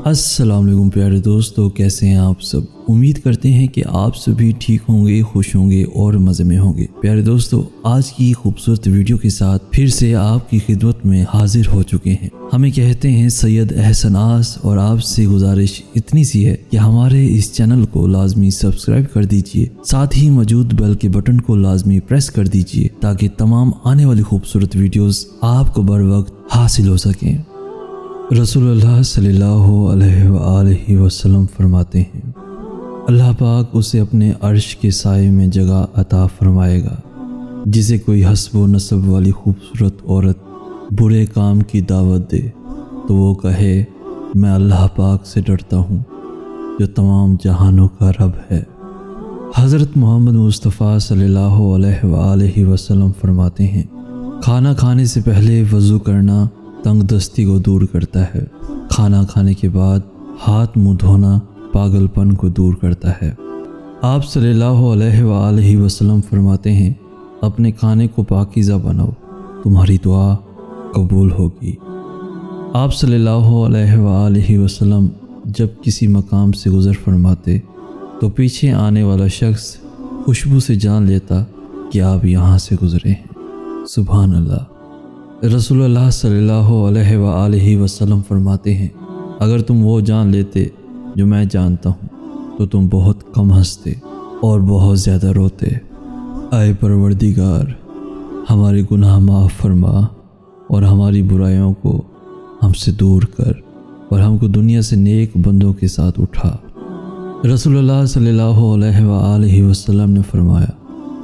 السلام علیکم پیارے دوستو، کیسے ہیں آپ سب؟ امید کرتے ہیں کہ آپ سبھی ٹھیک ہوں گے، خوش ہوں گے اور مزے میں ہوں گے۔ پیارے دوستو، آج کی خوبصورت ویڈیو کے ساتھ پھر سے آپ کی خدمت میں حاضر ہو چکے ہیں۔ ہمیں کہتے ہیں سید احسن آس، اور آپ سے گزارش اتنی سی ہے کہ ہمارے اس چینل کو لازمی سبسکرائب کر دیجئے، ساتھ ہی موجود بیل کے بٹن کو لازمی پریس کر دیجئے تاکہ تمام آنے والی خوبصورت ویڈیوز آپ کو بر وقت حاصل ہو سکیں۔ رسول اللہ صلی اللہ علیہ وآلہ وسلم فرماتے ہیں، اللہ پاک اسے اپنے عرش کے سائے میں جگہ عطا فرمائے گا جسے کوئی حسب و نسب والی خوبصورت عورت برے کام کی دعوت دے تو وہ کہے میں اللہ پاک سے ڈرتا ہوں جو تمام جہانوں کا رب ہے۔ حضرت محمد مصطفیٰ صلی اللہ علیہ وآلہ وسلم فرماتے ہیں، کھانا کھانے سے پہلے وضو کرنا تنگ دستی کو دور کرتا ہے، کھانا کھانے کے بعد ہاتھ منہ دھونا پاگل پن کو دور کرتا ہے۔ آپ صلی اللہ علیہ وآلہ وسلم فرماتے ہیں، اپنے کھانے کو پاکیزہ بناؤ، تمہاری دعا قبول ہوگی۔ آپ صلی اللہ علیہ وآلہ وسلم جب کسی مقام سے گزر فرماتے تو پیچھے آنے والا شخص خوشبو سے جان لیتا کہ آپ یہاں سے گزرے ہیں۔ سبحان اللہ۔ رسول اللہ صلی اللہ علیہ وآلہ وسلم فرماتے ہیں، اگر تم وہ جان لیتے جو میں جانتا ہوں تو تم بہت کم ہنستے اور بہت زیادہ روتے۔ اے پروردگار، ہمارے گناہ معاف فرما اور ہماری برائیوں کو ہم سے دور کر اور ہم کو دنیا سے نیک بندوں کے ساتھ اٹھا۔ رسول اللہ صلی اللہ علیہ وآلہ وسلم نے فرمایا،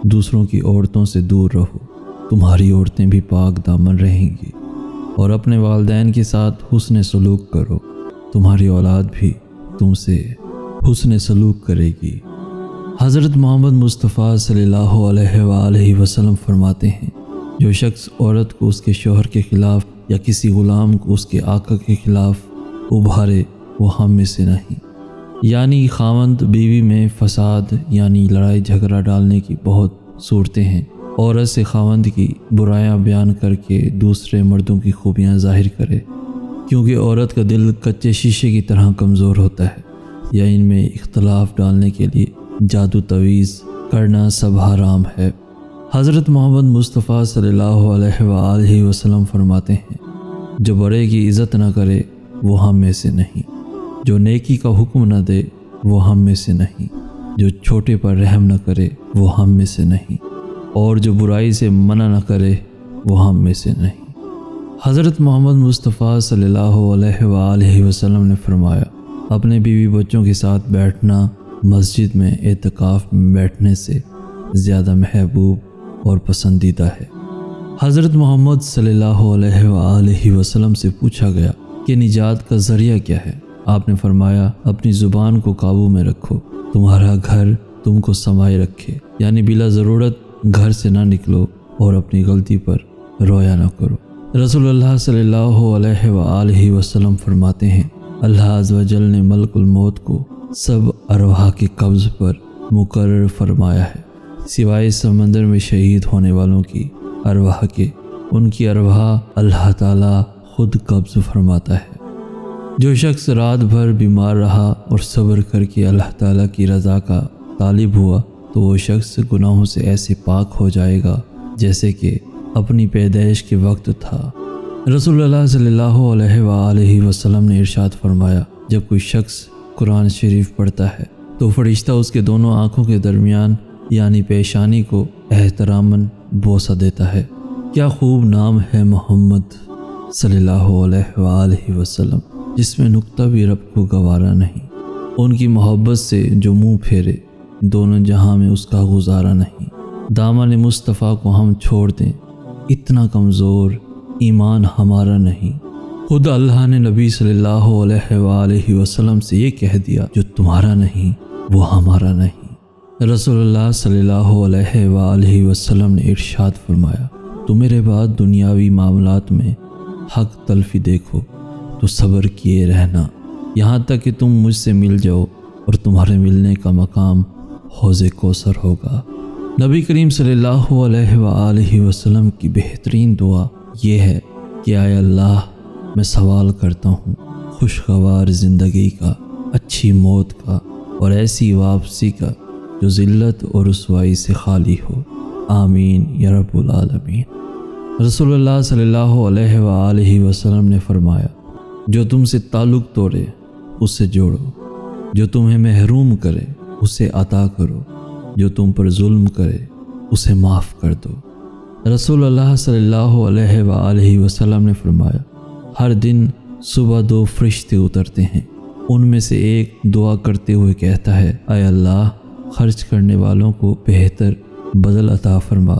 دوسروں کی عورتوں سے دور رہو، تمہاری عورتیں بھی پاک دامن رہیں گی، اور اپنے والدین کے ساتھ حسن سلوک کرو، تمہاری اولاد بھی تم سے حسن سلوک کرے گی۔ حضرت محمد مصطفیٰ صلی اللہ علیہ وآلہ وسلم فرماتے ہیں، جو شخص عورت کو اس کے شوہر کے خلاف یا کسی غلام کو اس کے آقا کے خلاف ابھارے وہ ہم میں سے نہیں۔ یعنی خاوند بیوی میں فساد یعنی لڑائی جھگڑا ڈالنے کی بہت صورتیں ہیں۔ عورت سے خاوند کی برائیاں بیان کر کے دوسرے مردوں کی خوبیاں ظاہر کرے، کیونکہ عورت کا دل کچے شیشے کی طرح کمزور ہوتا ہے، یا ان میں اختلاف ڈالنے کے لیے جادو تویز کرنا سب حرام ہے۔ حضرت محمد مصطفیٰ صلی اللہ علیہ وآلہ وسلم فرماتے ہیں، جو بڑے کی عزت نہ کرے وہ ہم میں سے نہیں، جو نیکی کا حکم نہ دے وہ ہم میں سے نہیں، جو چھوٹے پر رحم نہ کرے وہ ہم میں سے نہیں، اور جو برائی سے منع نہ کرے وہ ہم میں سے نہیں۔ حضرت محمد مصطفیٰ صلی اللہ علیہ وآلہ وسلم نے فرمایا، اپنے بیوی بچوں کے ساتھ بیٹھنا مسجد میں اعتکاف میں بیٹھنے سے زیادہ محبوب اور پسندیدہ ہے۔ حضرت محمد صلی اللہ علیہ وآلہ وسلم سے پوچھا گیا کہ نجات کا ذریعہ کیا ہے؟ آپ نے فرمایا، اپنی زبان کو قابو میں رکھو، تمہارا گھر تم کو سنبھالے رکھے، یعنی بلا ضرورت گھر سے نہ نکلو اور اپنی غلطی پر رویا نہ کرو۔ رسول اللہ صلی اللہ علیہ وآلہ وسلم فرماتے ہیں، اللہ عز و جل نے ملک الموت کو سب ارواح کے قبض پر مقرر فرمایا ہے، سوائے سمندر میں شہید ہونے والوں کی ارواح کے، ان کی ارواح اللہ تعالی خود قبض فرماتا ہے۔ جو شخص رات بھر بیمار رہا اور صبر کر کے اللہ تعالی کی رضا کا طالب ہوا تو وہ شخص گناہوں سے ایسے پاک ہو جائے گا جیسے کہ اپنی پیدائش کے وقت تھا۔ رسول اللہ صلی اللہ علیہ وآلہ وسلم نے ارشاد فرمایا، جب کوئی شخص قرآن شریف پڑھتا ہے تو فرشتہ اس کے دونوں آنکھوں کے درمیان یعنی پیشانی کو احتراماً بوسہ دیتا ہے۔ کیا خوب نام ہے محمد صلی اللہ علیہ وآلہ وسلم، جس میں نقطہ بھی رب کو گوارا نہیں۔ ان کی محبت سے جو منہ پھیرے دونوں جہاں میں اس کا گزارا نہیں۔ دامن مصطفیٰ کو ہم چھوڑ دیں، اتنا کمزور ایمان ہمارا نہیں۔ خود اللہ نے نبی صلی اللہ علیہ وآلہ وسلم سے یہ کہہ دیا، جو تمہارا نہیں وہ ہمارا نہیں۔ رسول اللہ صلی اللہ علیہ وآلہ وسلم نے ارشاد فرمایا، تو میرے بعد دنیاوی معاملات میں حق تلفی دیکھو تو صبر کیے رہنا، یہاں تک کہ تم مجھ سے مل جاؤ اور تمہارے ملنے کا مقام حوض کوثر ہوگا۔ نبی کریم صلی اللہ علیہ وآلہ وسلم کی بہترین دعا یہ ہے کہ اے اللہ، میں سوال کرتا ہوں، خوشگوار زندگی کا، اچھی موت کا اور ایسی واپسی کا جو ذلت اور رسوائی سے خالی ہو۔ آمین یا رب العالمین۔ رسول اللہ صلی اللہ علیہ وآلہ وسلم نے فرمایا، جو تم سے تعلق توڑے اسے جوڑو، جو تمہیں محروم کرے اسے عطا کرو، جو تم پر ظلم کرے اسے معاف کر دو۔ رسول اللہ صلی اللہ علیہ وآلہ وسلم نے فرمایا، ہر دن صبح 2 فرشتے اترتے ہیں، ان میں سے ایک دعا کرتے ہوئے کہتا ہے، اے اللہ خرچ کرنے والوں کو بہتر بدل عطا فرما،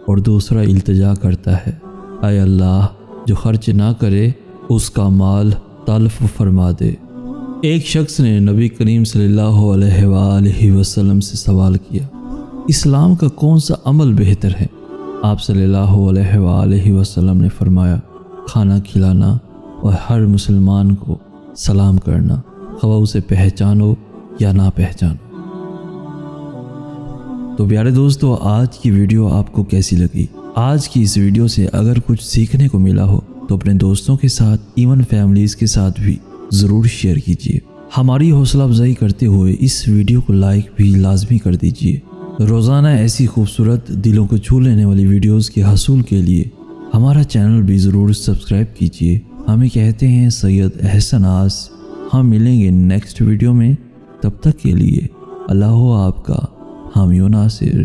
اور دوسرا التجا کرتا ہے، اے اللہ جو خرچ نہ کرے اس کا مال تلف فرما دے۔ ایک شخص نے نبی کریم صلی اللہ علیہ وآلہ وسلم سے سوال کیا، اسلام کا کون سا عمل بہتر ہے؟ آپ صلی اللہ علیہ وآلہ وسلم نے فرمایا، کھانا کھلانا اور ہر مسلمان کو سلام کرنا، خواہ اسے پہچانو یا نہ پہچانو۔ تو پیارے دوستو، آج کی ویڈیو آپ کو کیسی لگی؟ آج کی اس ویڈیو سے اگر کچھ سیکھنے کو ملا ہو تو اپنے دوستوں کے ساتھ، ایون فیملیز کے ساتھ بھی ضرور شیئر کیجیے۔ ہماری حوصلہ افزائی کرتے ہوئے اس ویڈیو کو لائک بھی لازمی کر دیجیے۔ روزانہ ایسی خوبصورت دلوں کو چھو لینے والی ویڈیوز کے حصول کے لیے ہمارا چینل بھی ضرور سبسکرائب کیجیے۔ ہمیں کہتے ہیں سید احسن آس۔ ہم ملیں گے نیکسٹ ویڈیو میں، تب تک کے لیے اللہ ہو آپ کا حامی و ناصر۔